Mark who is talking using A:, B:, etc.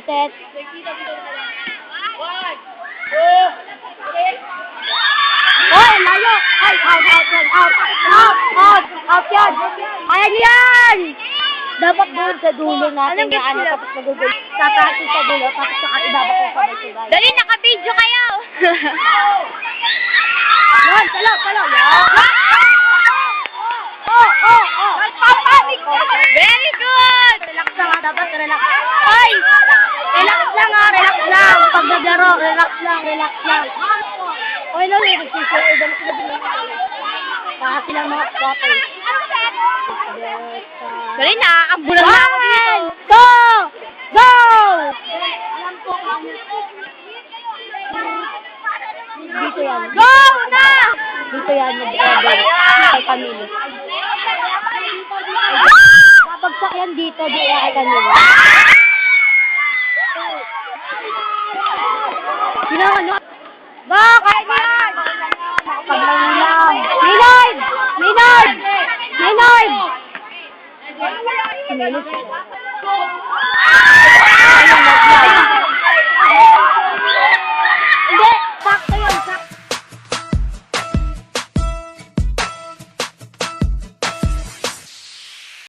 A: set. Hoy, layo! Ay, out yan, out yan! Ayan yan! Dapat doon sa dulo natin na ano, tapos magugul. Tatasin sa dulo, tapos saka ibabak ko sabay-sabay.
B: Dali, naka-video kayo!
A: Yan, talo, yan! Oh!
B: Nagpapanik ka! Very good!
A: Relax lang ha, dapat relax. Ay! Relax lang ha, relax lang. Pag naglaro, relax lang. Okay lang yun, nagsisira, ibang sila din. Para silang mga squatters.
B: Dali, nakakabulan na ako dito.
A: Go! Go! Dito yan.
B: Go na!
A: Dito yan, mag-order. Kay Camille. Babagsak yan dito, dito kay Camille. Ano? Go, kaya yan!